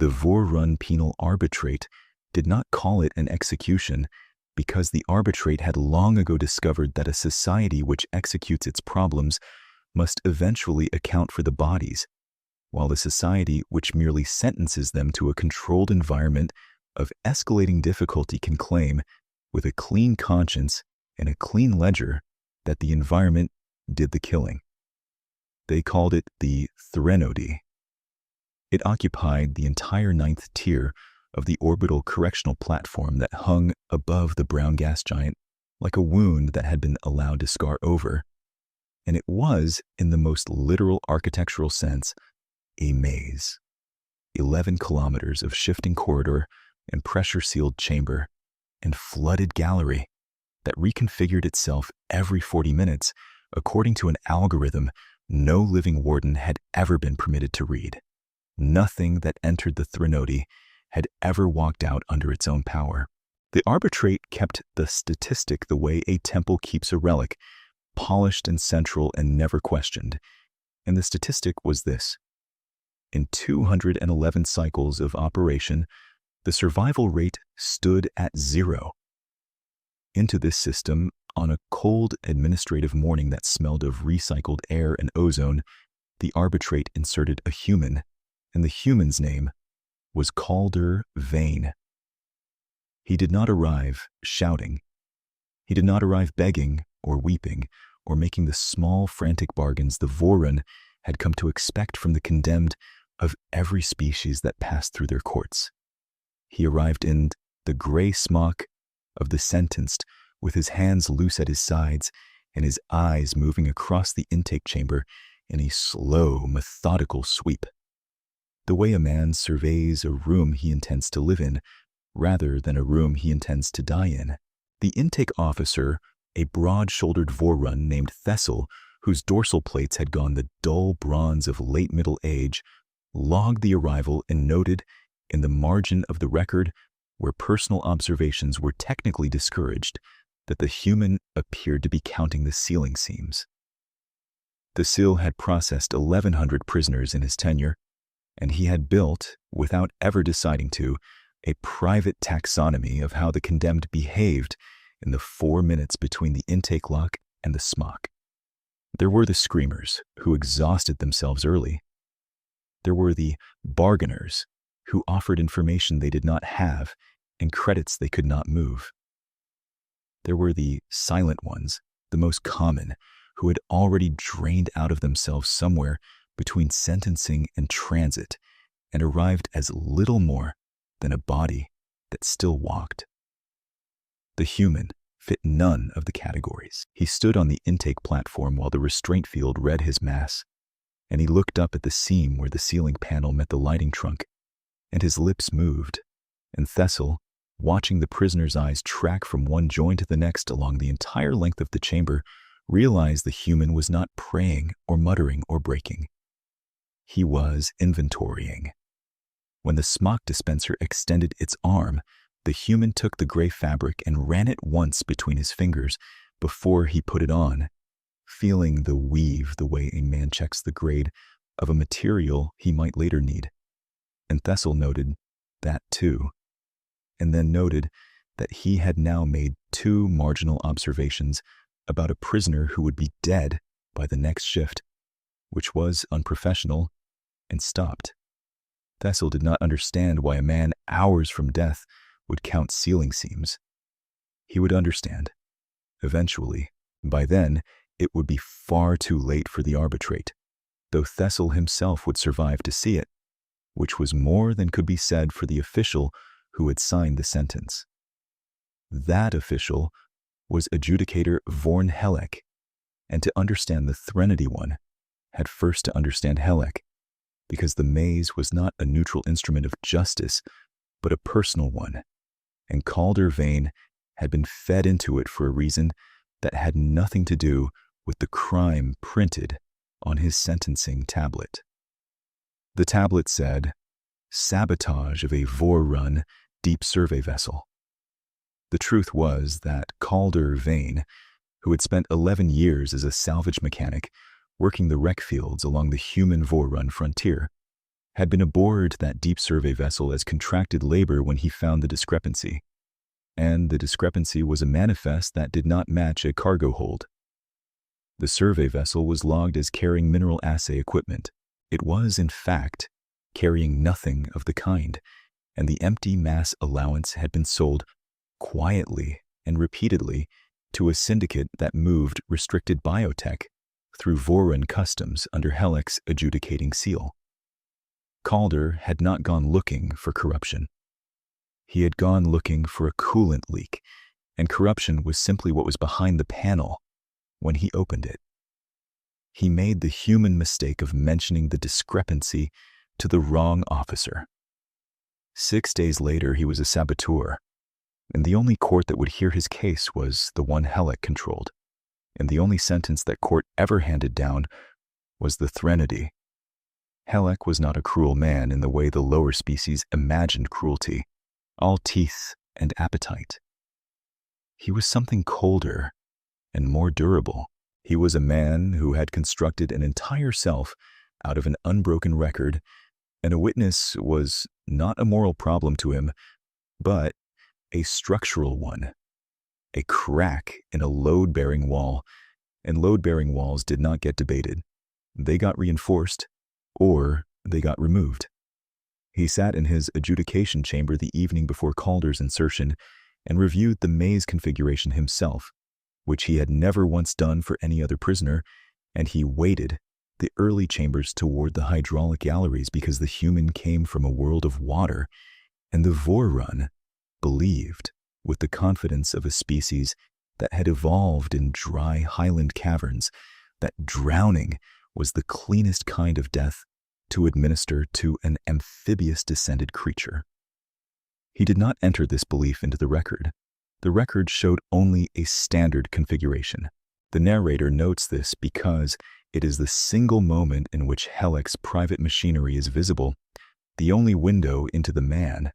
The Voorrun Penal Arbitrate did not call it an execution because the arbitrate had long ago discovered that a society which executes its problems must eventually account for the bodies, while a society which merely sentences them to a controlled environment of escalating difficulty can claim, with a clean conscience and a clean ledger, that the environment did the killing. They called it the Threnody. It occupied the entire ninth tier of the orbital correctional platform that hung above the brown gas giant like a wound that had been allowed to scar over, and it was, in the most literal architectural sense, a maze. 11 kilometers of shifting corridor and pressure-sealed chamber and flooded gallery that reconfigured itself every 40 minutes according to an algorithm no living warden had ever been permitted to read. Nothing that entered the Threnody had ever walked out under its own power. The arbitrate kept the statistic the way a temple keeps a relic, polished and central and never questioned. And the statistic was this: in 211 cycles of operation, the survival rate stood at 0. Into this system, on a cold administrative morning that smelled of recycled air and ozone, the arbitrate inserted a human, and the human's name was Calder Vane. He did not arrive shouting. He did not arrive begging or weeping or making the small, frantic bargains the Voorrun had come to expect from the condemned of every species that passed through their courts. He arrived in the gray smock of the sentenced, with his hands loose at his sides and his eyes moving across the intake chamber in a slow, methodical sweep, the way a man surveys a room he intends to live in rather than a room he intends to die in. The intake officer, a broad-shouldered Voorrun named Thessel, whose dorsal plates had gone the dull bronze of late middle age, logged the arrival and noted, in the margin of the record where personal observations were technically discouraged, that the human appeared to be counting the ceiling seams. The SIL had processed 1,100 prisoners in his tenure, and he had built, without ever deciding to, a private taxonomy of how the condemned behaved in the 4 minutes between the intake lock and the smock. There were the screamers, who exhausted themselves early. There were the bargainers, who offered information they did not have and credits they could not move. There were the silent ones, the most common, who had already drained out of themselves somewhere between sentencing and transit and arrived as little more than a body that still walked. The human fit none of the categories. He stood on the intake platform while the restraint field read his mass, and he looked up at the seam where the ceiling panel met the lighting trunk, and his lips moved, and Thessel, watching the prisoner's eyes track from one joint to the next along the entire length of the chamber, realized the human was not praying or muttering or breaking. He was inventorying. When the smock dispenser extended its arm, the human took the gray fabric and ran it once between his fingers before he put it on, feeling the weave the way a man checks the grade of a material he might later need. And Thessel noted that too, and then noted that he had now made 2 marginal observations about a prisoner who would be dead by the next shift, which was unprofessional, and stopped. Thessel did not understand why a man hours from death would count ceiling seams. He would understand, eventually. By then, it would be far too late for the arbitrate, though Thessel himself would survive to see it, which was more than could be said for the official who had signed the sentence. That official was adjudicator Vorn Helek, and to understand the Threnody one had first to understand Helek, because the maze was not a neutral instrument of justice, but a personal one, and Calder Vane had been fed into it for a reason that had nothing to do with the crime printed on his sentencing tablet. The tablet said, "Sabotage of a Voorrun deep survey vessel." The truth was that Calder Vane, who had spent 11 years as a salvage mechanic working the wreck fields along the human Voorrun frontier, had been aboard that deep survey vessel as contracted labor when he found the discrepancy. And the discrepancy was a manifest that did not match a cargo hold. The survey vessel was logged as carrying mineral assay equipment. It was, in fact, carrying nothing of the kind, and the empty mass allowance had been sold quietly and repeatedly to a syndicate that moved restricted biotech through Voron Customs under Helek's adjudicating seal. Calder had not gone looking for corruption. He had gone looking for a coolant leak, and corruption was simply what was behind the panel when he opened it. He made the human mistake of mentioning the discrepancy to the wrong officer. 6 days later, he was a saboteur, and the only court that would hear his case was the one Helek controlled, and the only sentence that court ever handed down was the threnody. Helek was not a cruel man in the way the lower species imagined cruelty, all teeth and appetite. He was something colder and more durable. He was a man who had constructed an entire self out of an unbroken record, and a witness was not a moral problem to him, but a structural one, a crack in a load-bearing wall, and load-bearing walls did not get debated. They got reinforced, or they got removed. He sat in his adjudication chamber the evening before Calder's insertion and reviewed the maze configuration himself, which he had never once done for any other prisoner, and he weighted the early chambers toward the hydraulic galleries because the human came from a world of water, and the Voron believed, with the confidence of a species that had evolved in dry highland caverns, that drowning was the cleanest kind of death to administer to an amphibious-descended creature. He did not enter this belief into the record. The record showed only a standard configuration. The narrator notes this because it is the single moment in which Helek's private machinery is visible, the only window into the man,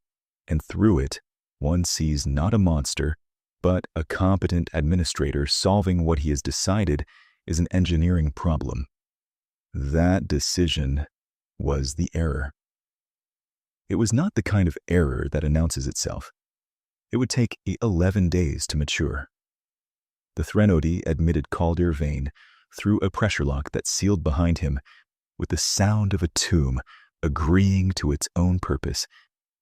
and through it, one sees not a monster, but a competent administrator solving what he has decided is an engineering problem. That decision was the error. It was not the kind of error that announces itself. It would take 11 days to mature. The threnody admitted Calder Vane through a pressure lock that sealed behind him with the sound of a tomb agreeing to its own purpose,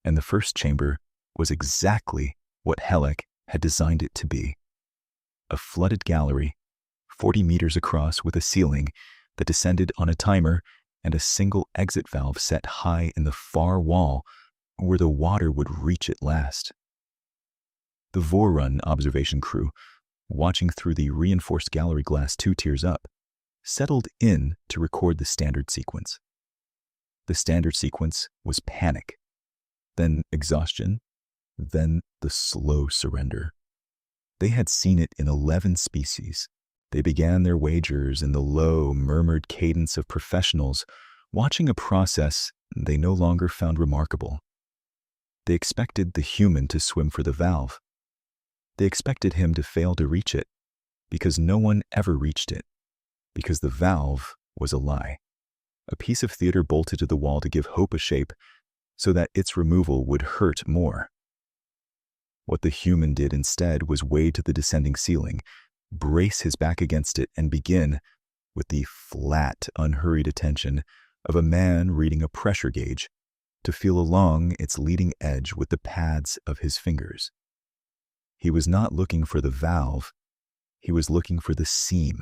and the first chamber was exactly what Helek had designed it to be. A flooded gallery, 40 meters across with a ceiling that descended on a timer and a single exit valve set high in the far wall where the water would reach at last. The Voron observation crew, watching through the reinforced gallery glass 2 tiers up, settled in to record the standard sequence. The standard sequence was panic, then exhaustion, then the slow surrender. They had seen it in 11 species. They began their wagers in the low, murmured cadence of professionals, watching a process they no longer found remarkable. They expected the human to swim for the valve. They expected him to fail to reach it, because no one ever reached it, because the valve was a lie, a piece of theater bolted to the wall to give hope a shape so that its removal would hurt more. What the human did instead was wade to the descending ceiling, brace his back against it, and begin, with the flat, unhurried attention of a man reading a pressure gauge, to feel along its leading edge with the pads of his fingers. He was not looking for the valve, he was looking for the seam.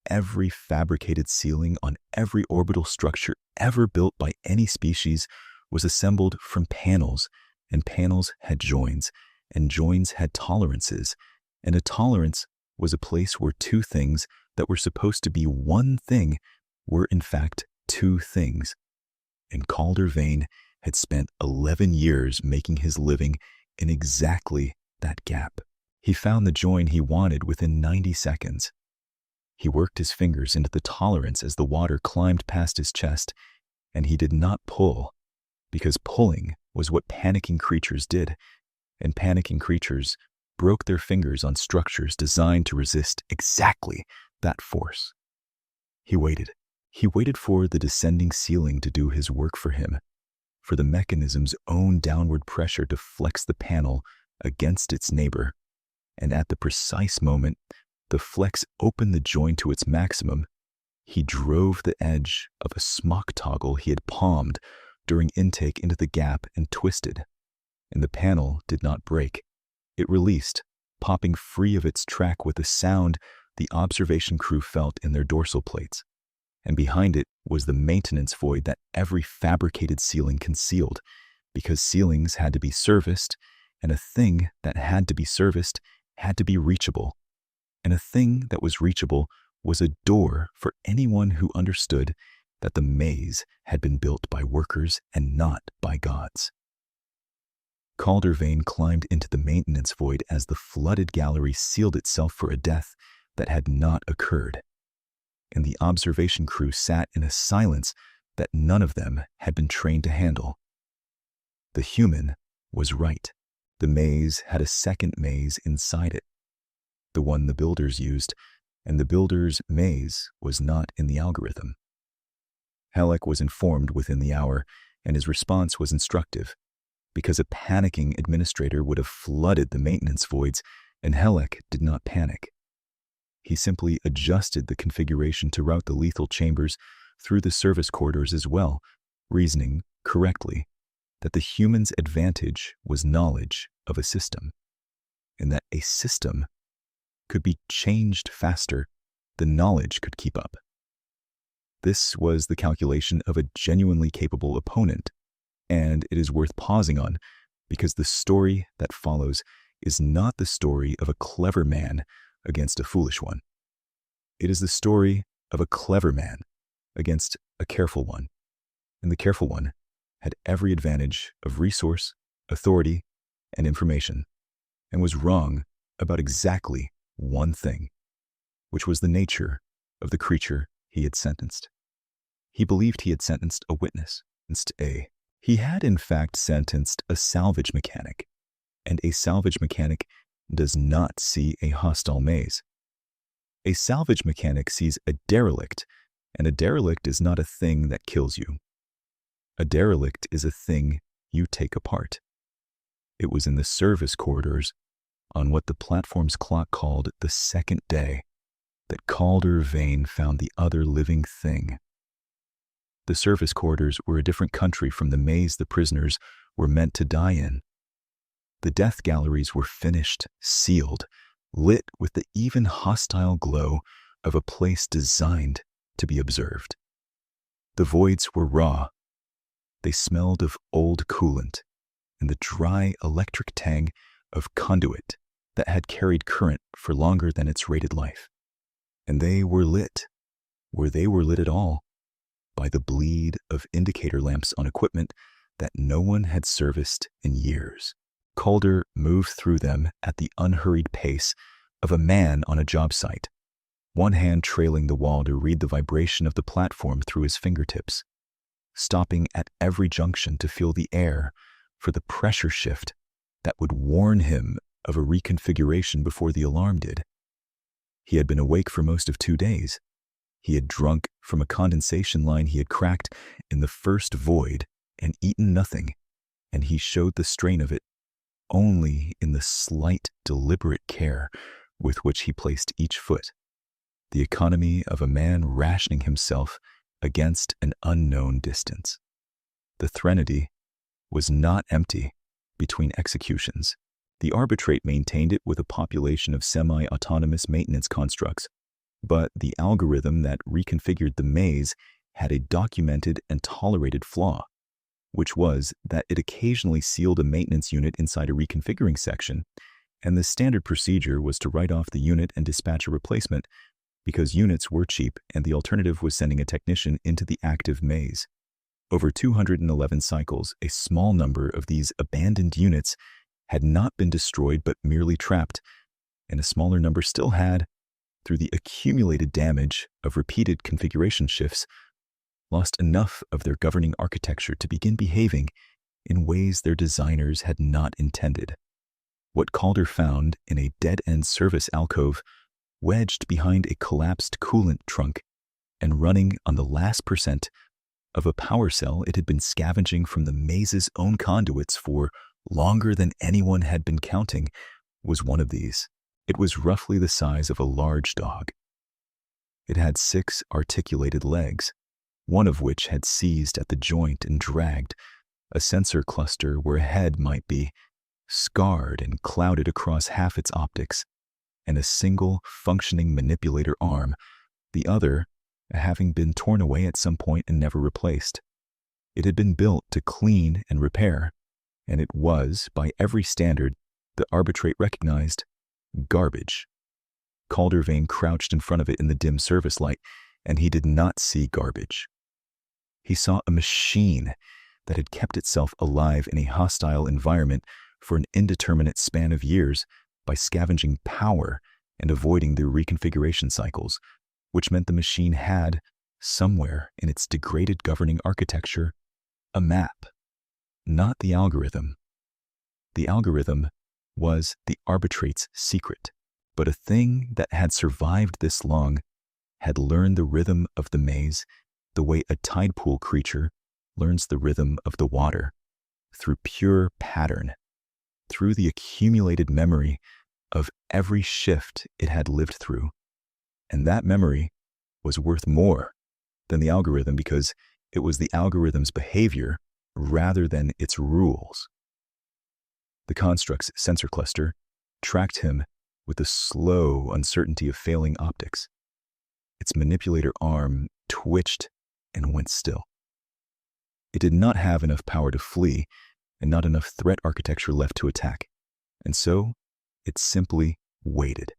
Every fabricated ceiling on every orbital structure ever built by any species was assembled from panels, and panels had joins, and joins had tolerances, and a tolerance was a place where 2 things that were supposed to be one thing were in fact 2 things. And Calder Vane had spent 11 years making his living in exactly that gap. He found the join he wanted within 90 seconds. He worked his fingers into the tolerance as the water climbed past his chest, and he did not pull, because pulling was what panicking creatures did, and panicking creatures broke their fingers on structures designed to resist exactly that force. He waited. He waited for the descending ceiling to do his work for him, for the mechanism's own downward pressure to flex the panel against its neighbor, and at the precise moment the flex opened the joint to its maximum, he drove the edge of a smock toggle he had palmed during intake into the gap and twisted, and the panel did not break. It released, popping free of its track with a sound the observation crew felt in their dorsal plates, and behind it was the maintenance void that every fabricated ceiling concealed, because ceilings had to be serviced, and a thing that had to be serviced had to be reachable, and a thing that was reachable was a door for anyone who understood that the maze had been built by workers and not by gods. Calder Vane climbed into the maintenance void as the flooded gallery sealed itself for a death that had not occurred, and the observation crew sat in a silence that none of them had been trained to handle. The human was right. The maze had a second maze inside it, the one the builders used, and the builder's maze was not in the algorithm. Halleck was informed within the hour, and his response was instructive, because a panicking administrator would have flooded the maintenance voids, and Halleck did not panic. He simply adjusted the configuration to route the lethal chambers through the service corridors as well, reasoning correctly that the human's advantage was knowledge of a system, and that a system could be changed faster than knowledge could keep up. This was the calculation of a genuinely capable opponent, and it is worth pausing on because the story that follows is not the story of a clever man against a foolish one. It is the story of a clever man against a careful one, and the careful one had every advantage of resource, authority, and information, and was wrong about exactly one thing, which was the nature of the creature he had sentenced. He believed he had sentenced a witness. He had in fact sentenced a salvage mechanic, and a salvage mechanic does not see a hostile maze. A salvage mechanic sees a derelict, and a derelict is not a thing that kills you. A derelict is a thing you take apart. It was in the service corridors, on what the platform's clock called the second day, that Calder Vane found the other living thing. The service corridors were a different country from the maze the prisoners were meant to die in. The death galleries were finished, sealed, lit with the even hostile glow of a place designed to be observed. The voids were raw. They smelled of old coolant and the dry electric tang of conduit that had carried current for longer than its rated life. And they were lit, where they were lit at all, by the bleed of indicator lamps on equipment that no one had serviced in years. Calder moved through them at the unhurried pace of a man on a job site, one hand trailing the wall to read the vibration of the platform through his fingertips, stopping at every junction to feel the air for the pressure shift that would warn him of a reconfiguration before the alarm did. He had been awake for most of 2 days. He had drunk from a condensation line he had cracked in the first void and eaten nothing, and he showed the strain of it only in the slight, deliberate care with which he placed each foot, the economy of a man rationing himself against an unknown distance. The Threnody was not empty between executions. The arbitrate maintained it with a population of semi-autonomous maintenance constructs, but the algorithm that reconfigured the maze had a documented and tolerated flaw, which was that it occasionally sealed a maintenance unit inside a reconfiguring section, and the standard procedure was to write off the unit and dispatch a replacement because units were cheap and the alternative was sending a technician into the active maze. Over 211 cycles, a small number of these abandoned units had not been destroyed but merely trapped, and a smaller number still had, through the accumulated damage of repeated configuration shifts, lost enough of their governing architecture to begin behaving in ways their designers had not intended. What Calder found in a dead-end service alcove, wedged behind a collapsed coolant trunk, and running on the last percent of a power cell it had been scavenging from the maze's own conduits for longer than anyone had been counting, was one of these. It was roughly the size of a large dog. It had 6 articulated legs, one of which had seized at the joint and dragged, a sensor cluster where a head might be, scarred and clouded across half its optics, and a single functioning manipulator arm, the other having been torn away at some point and never replaced. It had been built to clean and repair, and it was, by every standard the Arbitrate recognized, garbage. Caldervane crouched in front of it in the dim service light, and he did not see garbage. He saw a machine that had kept itself alive in a hostile environment for an indeterminate span of years by scavenging power and avoiding the reconfiguration cycles, which meant the machine had, somewhere in its degraded governing architecture, a map, not the algorithm. The algorithm was the Arbitrate's secret, but a thing that had survived this long had learned the rhythm of the maze the way a tide pool creature learns the rhythm of the water, through pure pattern, through the accumulated memory of every shift it had lived through. And that memory was worth more than the algorithm because it was the algorithm's behavior rather than its rules. The construct's sensor cluster tracked him with the slow uncertainty of failing optics. Its manipulator arm twitched and went still. It did not have enough power to flee and not enough threat architecture left to attack, and so it simply waited,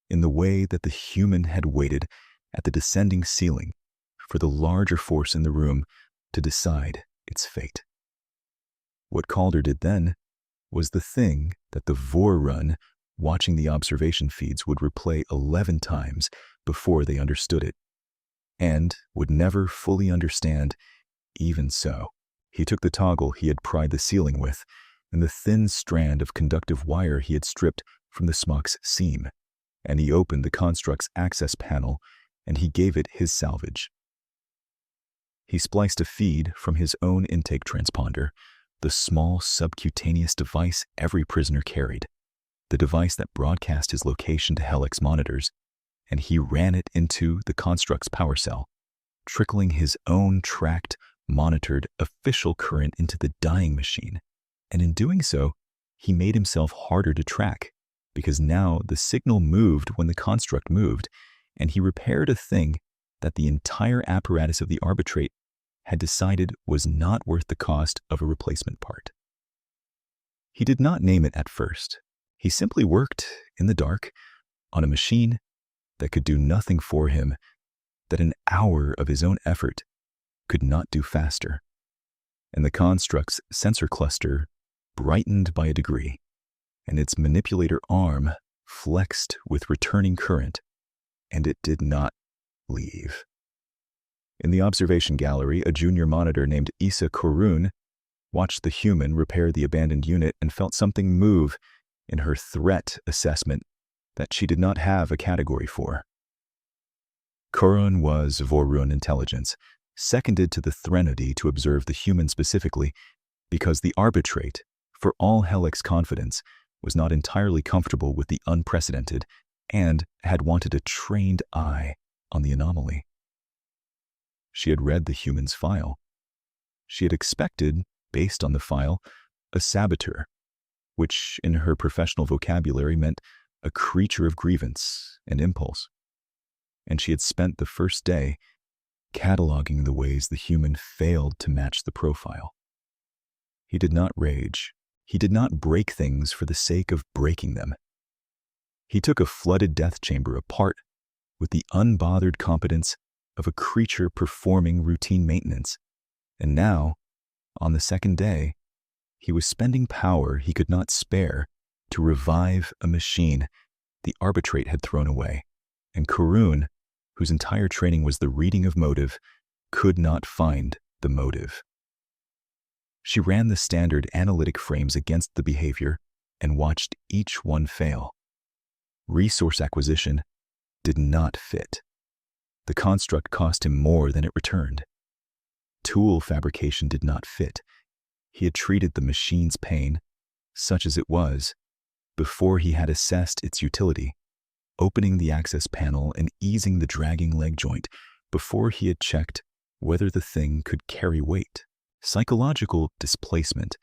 in the way that the human had waited at the descending ceiling for the larger force in the room to decide its fate. What Calder did then was the thing that the Vorrun watching the observation feeds would replay 11 times before they understood it, and would never fully understand even so. He took the toggle he had pried the ceiling with, and the thin strand of conductive wire he had stripped from the smock's seam, and he opened the construct's access panel, and he gave it his salvage. He spliced a feed from his own intake transponder, the small subcutaneous device every prisoner carried, the device that broadcast his location to Helix monitors, and he ran it into the construct's power cell, trickling his own tracked, monitored official current into the dying machine. And in doing so, he made himself harder to track, because now the signal moved when the construct moved, and he repaired a thing that the entire apparatus of the Arbitrate had decided was not worth the cost of a replacement part. He did not name it at first. He simply worked in the dark on a machine that could do nothing for him that an hour of his own effort could not do faster. And the construct's sensor cluster brightened by a degree, and its manipulator arm flexed with returning current, and it did not leave. In the observation gallery, a junior monitor named Issa Korun watched the human repair the abandoned unit and felt something move in her threat assessment that she did not have a category for. Korun was Vorrun intelligence, seconded to the Threnody to observe the human specifically, because the Arbitrate, for all Helix confidence, was not entirely comfortable with the unprecedented and had wanted a trained eye on the anomaly. She had read the human's file. She had expected, based on the file, a saboteur, which in her professional vocabulary meant a creature of grievance and impulse. And she had spent the first day cataloging the ways the human failed to match the profile. He did not rage. He did not break things for the sake of breaking them. He took a flooded death chamber apart with the unbothered competence of a creature performing routine maintenance, and now, on the second day, he was spending power he could not spare to revive a machine the Arbitrate had thrown away, and Korun, whose entire training was the reading of motive, could not find the motive. She ran the standard analytic frames against the behavior and watched each one fail. Resource acquisition did not fit. The The construct cost him more than it returned. Tool fabrication did not fit. He had treated the machine's pain, such as it was, before he had assessed its utility, opening the access panel and easing the dragging leg joint before he had checked whether the thing could carry weight. Psychological displacement,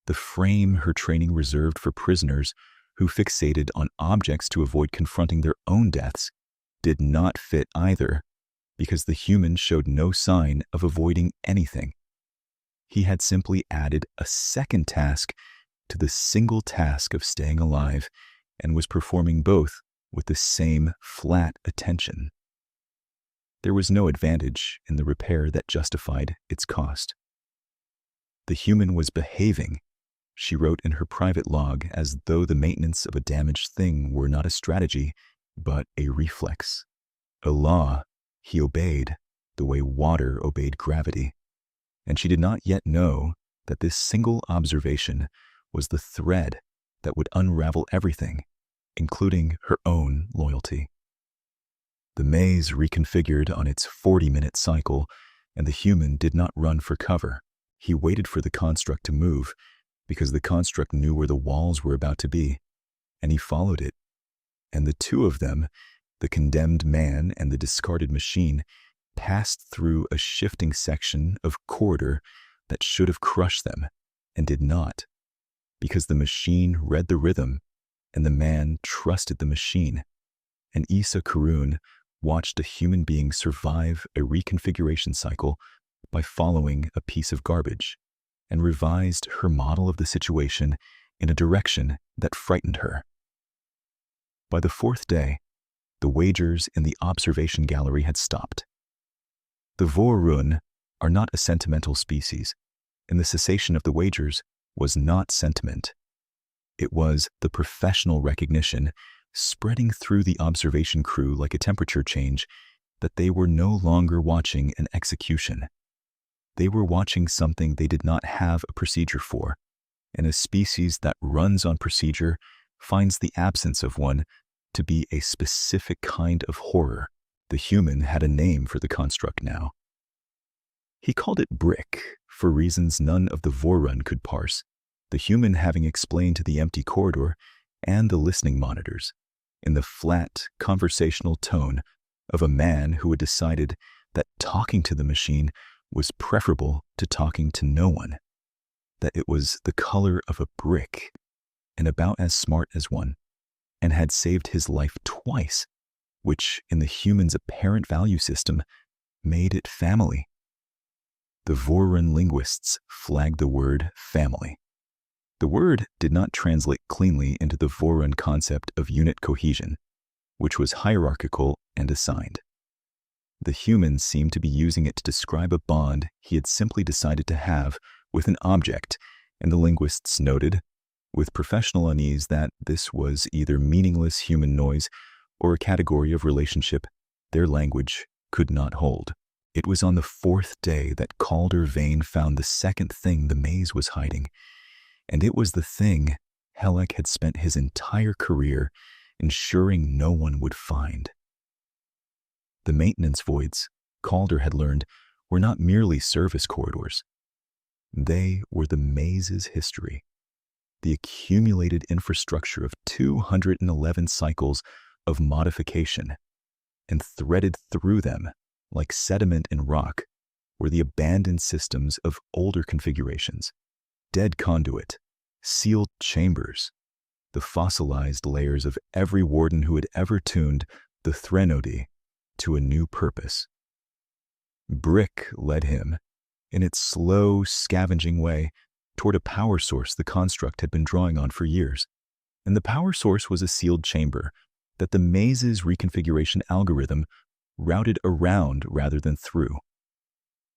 the frame her training reserved for prisoners who fixated on objects to avoid confronting their own deaths, did not fit either, because the human showed no sign of avoiding anything. He had simply added a second task to the single task of staying alive and was performing both with the same flat attention. There was no advantage in the repair that justified its cost. The human was behaving, she wrote in her private log, as though the maintenance of a damaged thing were not a strategy, but a reflex. A law he obeyed the way water obeyed gravity, and she did not yet know that this single observation was the thread that would unravel everything, including her own loyalty. The maze reconfigured on its 40-minute cycle, and the human did not run for cover. He waited for the construct to move, because the construct knew where the walls were about to be, and he followed it. And the two of them, the condemned man and the discarded machine, passed through a shifting section of corridor that should have crushed them, and did not, because the machine read the rhythm, and the man trusted the machine. And Isa Karun watched a human being survive a reconfiguration cycle by following a piece of garbage, and revised her model of the situation in a direction that frightened her. By the fourth day, the wagers in the observation gallery had stopped. The Vorun are not a sentimental species, and the cessation of the wagers was not sentiment. It was the professional recognition, spreading through the observation crew like a temperature change, that they were no longer watching an execution. They were watching something they did not have a procedure for, and a species that runs on procedure finds the absence of one to be a specific kind of horror. The human had a name for the construct now. He called it Brick, for reasons none of the Vorun could parse, the human having explained to the empty corridor and the listening monitors, in the flat, conversational tone of a man who had decided that talking to the machine was preferable to talking to no one, that it was the color of a brick and about as smart as one, and had saved his life twice, which, in the human's apparent value system, made it family. The Vorun linguists flagged the word family. The word did not translate cleanly into the Vorun concept of unit cohesion, which was hierarchical and assigned. The human seemed to be using it to describe a bond he had simply decided to have with an object, and the linguists noted, with professional unease, that this was either meaningless human noise or a category of relationship their language could not hold. It was on the fourth day that Calder Vane found the second thing the maze was hiding, and it was the thing Helek had spent his entire career ensuring no one would find. The maintenance voids, Calder had learned, were not merely service corridors. They were the maze's history, the accumulated infrastructure of 211 cycles of modification, and threaded through them, like sediment in rock, were the abandoned systems of older configurations, dead conduit, sealed chambers, the fossilized layers of every warden who had ever tuned the Threnody to a new purpose. Brick led him, in its slow, scavenging way, toward a power source the construct had been drawing on for years, and the power source was a sealed chamber that the maze's reconfiguration algorithm routed around rather than through.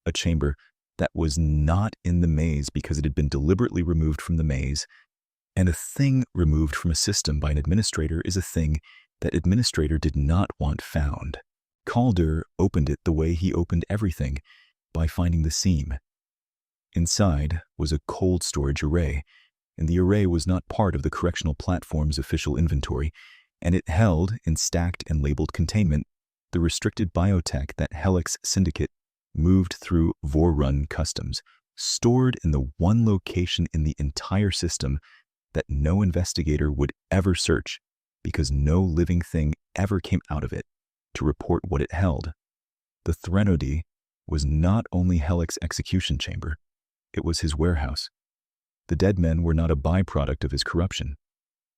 A chamber that was not in the maze because it had been deliberately removed from the maze, and a thing removed from a system by an administrator is a thing that administrator did not want found. Calder opened it the way he opened everything, by finding the seam. Inside was a cold storage array, and the array was not part of the correctional platform's official inventory, and it held, in stacked and labeled containment, the restricted biotech that Helix Syndicate moved through Vorrun Customs, stored in the one location in the entire system that no investigator would ever search because no living thing ever came out of it to report what it held. The Threnody was not only Helix's execution chamber, it was his warehouse. The dead men were not a byproduct of his corruption.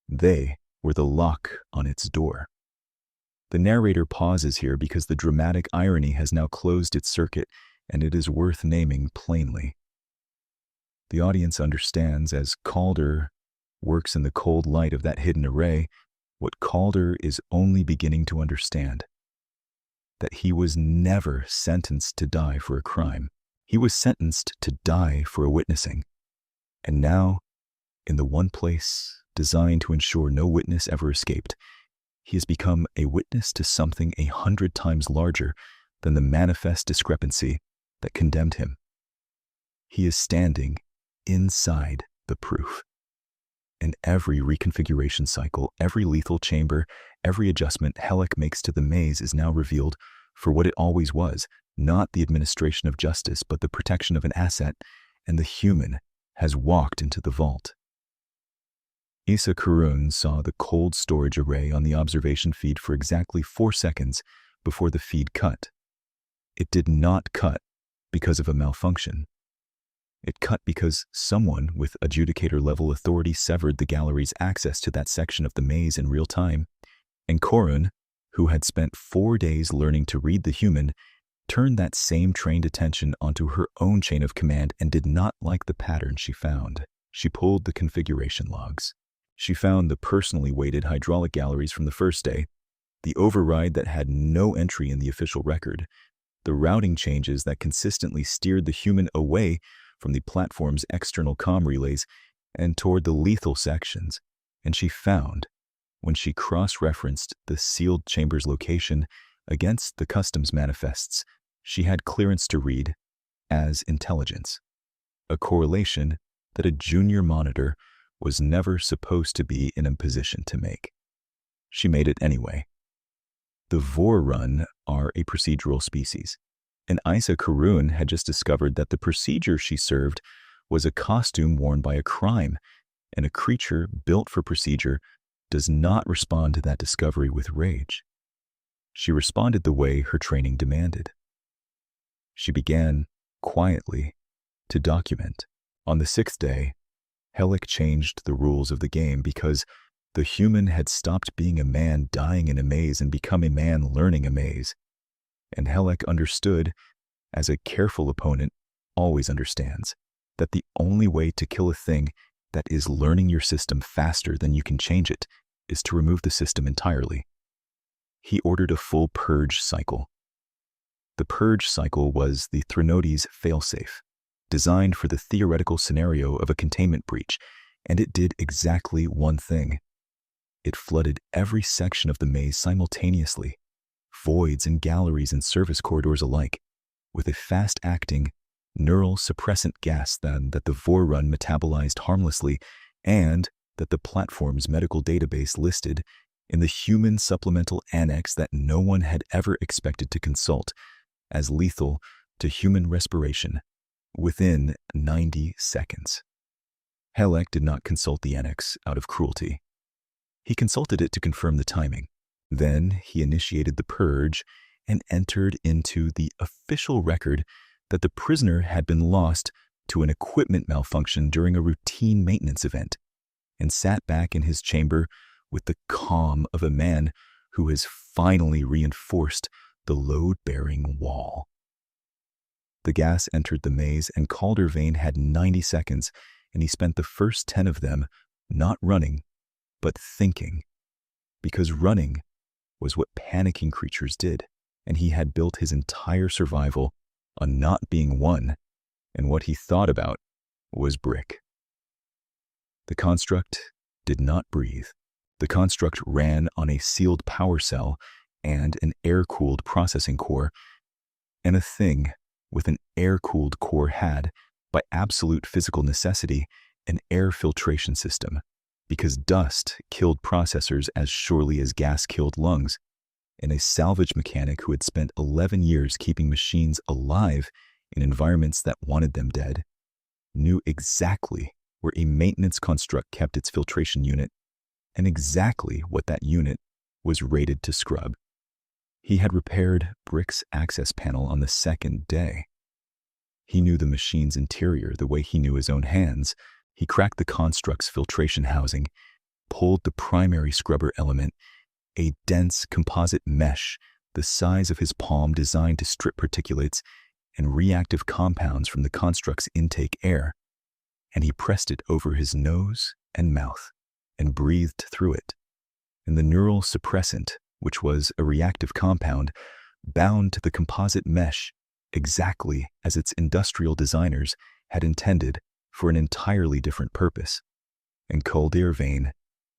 They were the lock on its door. The narrator pauses here because the dramatic irony has now closed its circuit, and it is worth naming plainly. The audience understands as Calder works in the cold light of that hidden array what Calder is only beginning to understand: that he was never sentenced to die for a crime. He was sentenced to die for a witnessing. And now, in the one place designed to ensure no witness ever escaped, he has become a witness to something 100 times larger than the manifest discrepancy that condemned him. He is standing inside the proof. In every reconfiguration cycle, every lethal chamber, every adjustment Helix makes to the maze is now revealed for what it always was, not the administration of justice, but the protection of an asset, and the human has walked into the vault. Issa Karun saw the cold storage array on the observation feed for exactly 4 seconds before the feed cut. It did not cut because of a malfunction. It cut because someone with adjudicator-level authority severed the gallery's access to that section of the maze in real time, and Korun, who had spent 4 days learning to read the human, turned that same trained attention onto her own chain of command and did not like the pattern she found. She pulled the configuration logs. She found the personally weighted hydraulic galleries from the first day, the override that had no entry in the official record, the routing changes that consistently steered the human away from the platform's external comm relays and toward the lethal sections, and she found, when she cross-referenced the sealed chamber's location against the customs manifests, she had clearance to read as intelligence, a correlation that a junior monitor was never supposed to be in a position to make. She made it anyway. The Vorrun are a procedural species, and Issa Karun had just discovered that the procedure she served was a costume worn by a crime, and a creature built for procedure does not respond to that discovery with rage. She responded the way her training demanded. She began, quietly, to document. On the 6th day, Helix changed the rules of the game because the human had stopped being a man dying in a maze and become a man learning a maze. And Helix understood, as a careful opponent always understands, that the only way to kill a thing that is learning your system faster than you can change it is to remove the system entirely. He ordered a full purge cycle. The purge cycle was the Threnody's failsafe, designed for the theoretical scenario of a containment breach, and it did exactly one thing. It flooded every section of the maze simultaneously, voids and galleries and service corridors alike, with a fast-acting, neural suppressant gas that the Vorrun metabolized harmlessly and that the platform's medical database listed in the human supplemental annex that no one had ever expected to consult as lethal to human respiration within 90 seconds. Helix did not consult the annex out of cruelty. He consulted it to confirm the timing. Then he initiated the purge and entered into the official record that the prisoner had been lost to an equipment malfunction during a routine maintenance event and sat back in his chamber with the calm of a man who has finally reinforced the load-bearing wall. The gas entered the maze, and Calder Vane had 90 seconds, and he spent the first 10 of them not running, but thinking, because running was what panicking creatures did, and he had built his entire survival on not being one, and what he thought about was Brick. The construct did not breathe. The construct ran on a sealed power cell and an air-cooled processing core, and a thing with an air-cooled core had, by absolute physical necessity, an air filtration system, because dust killed processors as surely as gas killed lungs. and a salvage mechanic who had spent 11 years keeping machines alive in environments that wanted them dead, knew exactly where a maintenance construct kept its filtration unit and exactly what that unit was rated to scrub. He had repaired Brick's access panel on the second day. He knew the machine's interior the way he knew his own hands. He cracked the construct's filtration housing, pulled the primary scrubber element, a dense composite mesh the size of his palm designed to strip particulates and reactive compounds from the construct's intake air, and he pressed it over his nose and mouth and breathed through it. And the neural suppressant, which was a reactive compound, bound to the composite mesh exactly as its industrial designers had intended for an entirely different purpose. And Calder Vane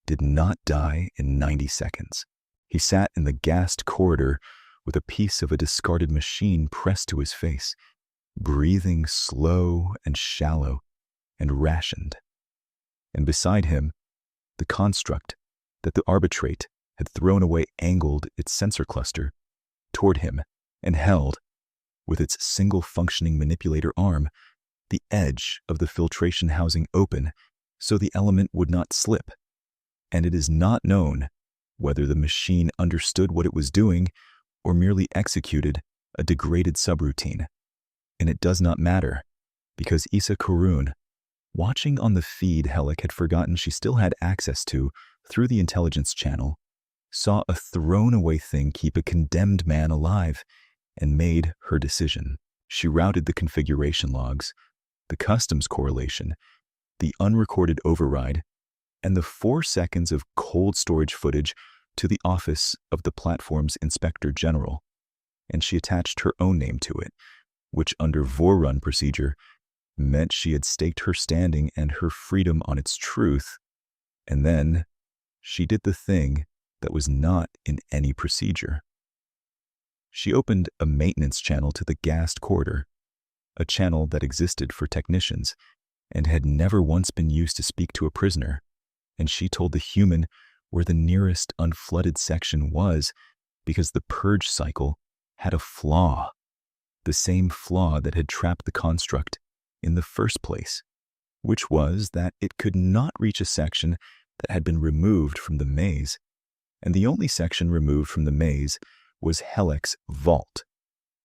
did not die in 90 seconds. He sat in the gassed corridor with a piece of a discarded machine pressed to his face, breathing slow and shallow and rationed. And beside him, the construct that the arbitrate had thrown away angled its sensor cluster toward him and held, with its single functioning manipulator arm, the edge of the filtration housing open so the element would not slip. And it is not known whether the machine understood what it was doing or merely executed a degraded subroutine. And it does not matter, because Issa Karun, watching on the feed Helek had forgotten she still had access to through the intelligence channel, saw a thrown-away thing keep a condemned man alive and made her decision. She routed the configuration logs, the customs correlation, the unrecorded override, and the 4 seconds of cold storage footage to the office of the platform's Inspector General, and she attached her own name to it, which under Vorrun procedure meant she had staked her standing and her freedom on its truth, and then she did the thing that was not in any procedure. She opened a maintenance channel to the gassed corridor, a channel that existed for technicians and had never once been used to speak to a prisoner, and she told the human where the nearest unflooded section was because the purge cycle had a flaw, the same flaw that had trapped the construct in the first place, which was that it could not reach a section that had been removed from the maze, and the only section removed from the maze was Helek's vault.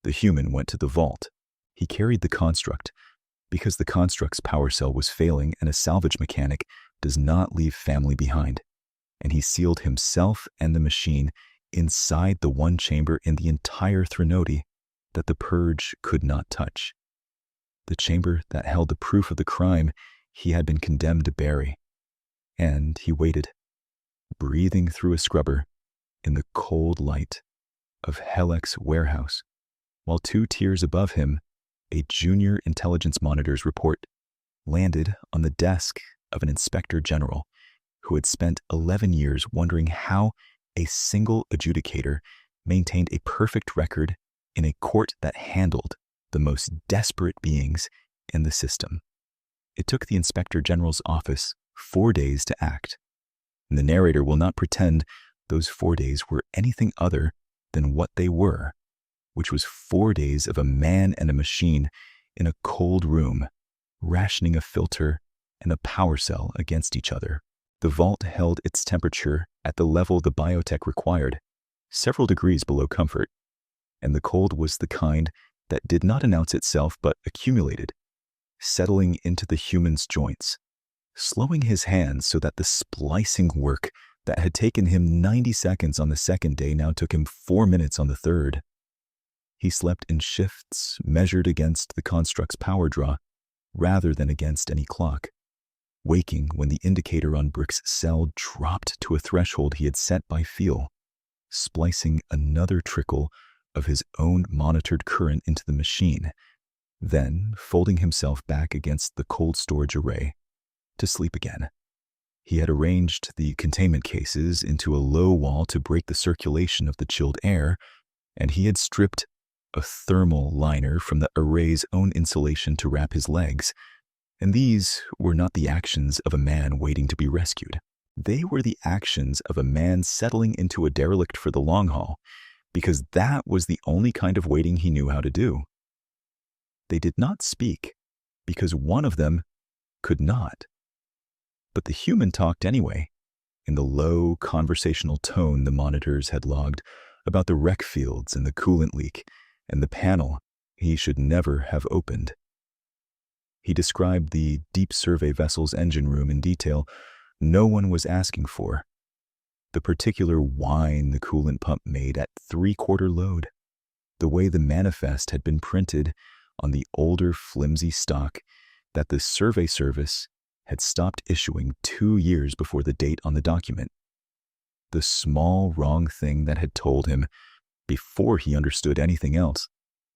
The human went to the vault. He carried the construct because the construct's power cell was failing and a salvage mechanic does not leave family behind, and he sealed himself and the machine inside the one chamber in the entire Threnody that the purge could not touch, the chamber that held the proof of the crime he had been condemned to bury. And he waited, breathing through a scrubber in the cold light of Helek's warehouse, while 2 tiers above him, a junior intelligence monitor's report landed on the desk of an Inspector General who had spent 11 years wondering how a single adjudicator maintained a perfect record in a court that handled the most desperate beings in the system. It took the Inspector General's office 4 days to act, and the narrator will not pretend those 4 days were anything other than what they were, which was 4 days of a man and a machine in a cold room, rationing a filter and a power cell against each other. The vault held its temperature at the level the biotech required, several degrees below comfort, and the cold was the kind that did not announce itself but accumulated, settling into the human's joints, slowing his hands so that the splicing work that had taken him 90 seconds on the second day now took him 4 minutes on the third. He slept in shifts measured against the construct's power draw rather than against any clock, waking when the indicator on Brick's cell dropped to a threshold he had set by feel, splicing another trickle of his own monitored current into the machine, then folding himself back against the cold storage array to sleep again. He had arranged the containment cases into a low wall to break the circulation of the chilled air, and he had stripped a thermal liner from the array's own insulation to wrap his legs, and these were not the actions of a man waiting to be rescued. They were the actions of a man settling into a derelict for the long haul, because that was the only kind of waiting he knew how to do. They did not speak, because one of them could not. But the human talked anyway, in the low, conversational tone the monitors had logged about the wreck fields and the coolant leak and the panel he should never have opened. He described the deep survey vessel's engine room in detail no one was asking for. The particular whine the coolant pump made at 3/4 load. The way the manifest had been printed on the older flimsy stock that the survey service had stopped issuing 2 years before the date on the document. The small wrong thing that had told him, before he understood anything else,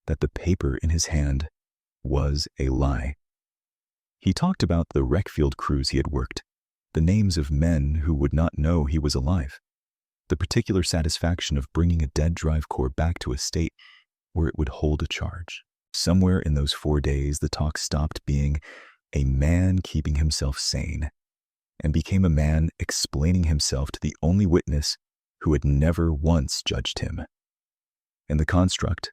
that the paper in his hand was a lie. He talked about the wreck field crews he had worked, the names of men who would not know he was alive, the particular satisfaction of bringing a dead drive core back to a state where it would hold a charge. Somewhere in those 4 days, the talk stopped being a man keeping himself sane and became a man explaining himself to the only witness who had never once judged him. And the construct,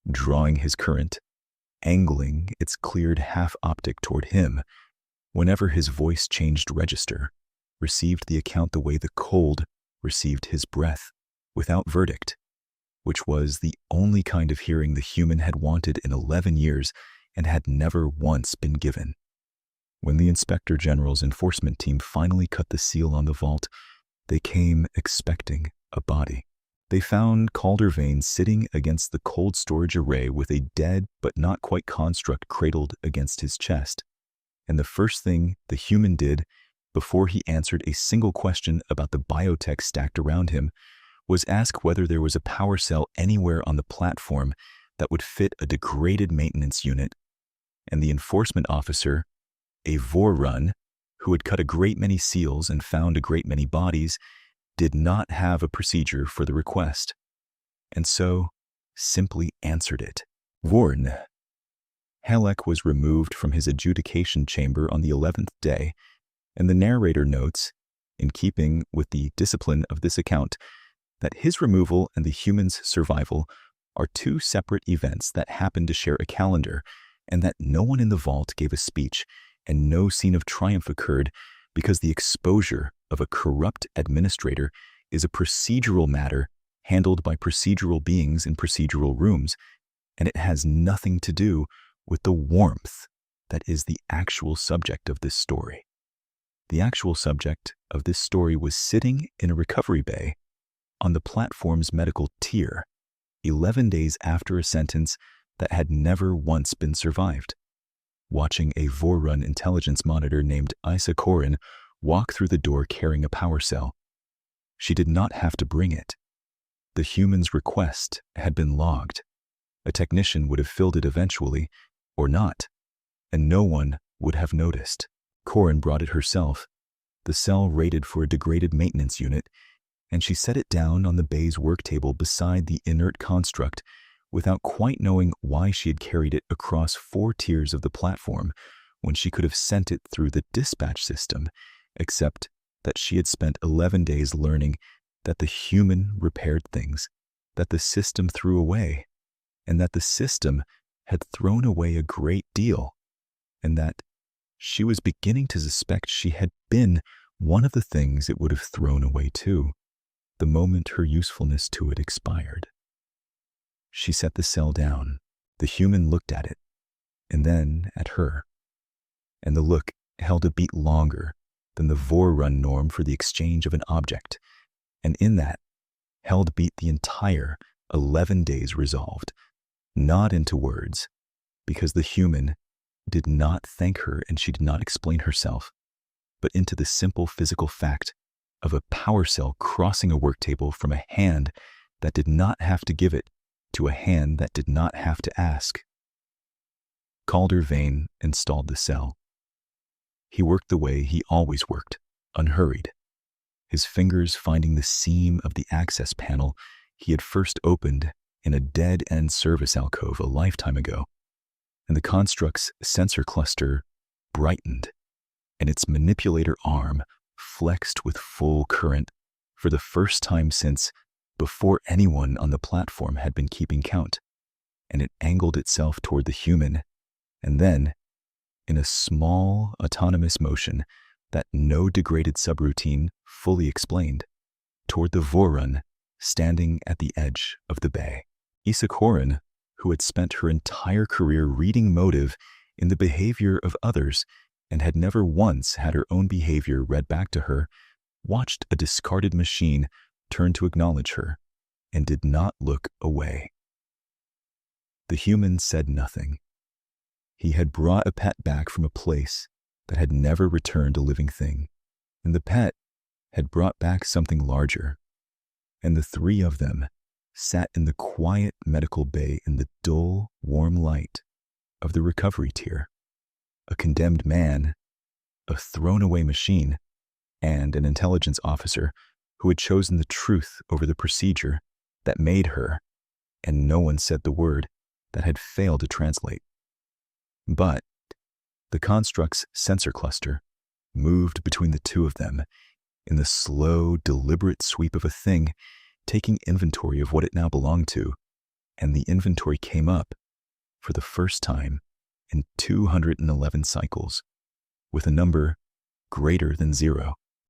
drawing his current, angling its cleared half-optic toward him, whenever his voice changed register, received the account the way the cold received his breath, without verdict, which was the only kind of hearing the human had wanted in 11 years and had never once been given. When the Inspector General's enforcement team finally cut the seal on the vault, they came expecting a body. They found Calder Vane sitting against the cold storage array with a dead but not quite construct cradled against his chest. And the first thing the human did before he answered a single question about the biotech stacked around him was ask whether there was a power cell anywhere on the platform that would fit a degraded maintenance unit. And the enforcement officer, a Vorrun, who had cut a great many seals and found a great many bodies, did not have a procedure for the request, and so simply answered it. Vorn. Halleck was removed from his adjudication chamber on the 11th day, and the narrator notes, in keeping with the discipline of this account, that his removal and the human's survival are 2 separate events that happen to share a calendar, and that no one in the vault gave a speech and no scene of triumph occurred because the exposure of a corrupt administrator is a procedural matter handled by procedural beings in procedural rooms, and it has nothing to do with the warmth that is the actual subject of this story. The actual subject of this story was sitting in a recovery bay on the platform's medical tier 11 days after a sentence that had never once been survived, watching a Vorrun intelligence monitor named Isa Korin walk through the door carrying a power cell. She did not have to bring it. The human's request had been logged. A technician would have filled it eventually, or not, and no one would have noticed. Korin brought it herself, the cell rated for a degraded maintenance unit, and she set it down on the bay's work table beside the inert construct without quite knowing why she had carried it across 4 tiers of the platform when she could have sent it through the dispatch system, except that she had spent 11 days learning that the human repaired things that the system threw away, and that the system had thrown away a great deal, and that she was beginning to suspect she had been one of the things it would have thrown away too, the moment her usefulness to it expired. She set the cell down. The human looked at it, and then at her, and the look held a beat longer than the Vorrun norm for the exchange of an object, and in that held beat the entire 11 days resolved, not into words, because the human did not thank her and she did not explain herself, but into the simple physical fact of a power cell crossing a work table from a hand that did not have to give it to a hand that did not have to ask. Calder Vane installed the cell. He worked the way he always worked, unhurried, his fingers finding the seam of the access panel he had first opened in a dead-end service alcove a lifetime ago, and the construct's sensor cluster brightened, and its manipulator arm flexed with full current for the first time since before anyone on the platform had been keeping count, and it angled itself toward the human, and then, in a small, autonomous motion that no degraded subroutine fully explained, toward the Voron standing at the edge of the bay. Isak Horan, who had spent her entire career reading motive in the behavior of others and had never once had her own behavior read back to her, watched a discarded machine turn to acknowledge her and did not look away. The human said nothing. He had brought a pet back from a place that had never returned a living thing, and the pet had brought back something larger, and the three of them sat in the quiet medical bay in the dull, warm light of the recovery tier. A condemned man, a thrown-away machine, and an intelligence officer who had chosen the truth over the procedure that made her, and no one said the word that had failed to translate. But the construct's sensor cluster moved between the two of them in the slow, deliberate sweep of a thing taking inventory of what it now belonged to, and the inventory came up, for the first time in 211 cycles, with a number greater than 0.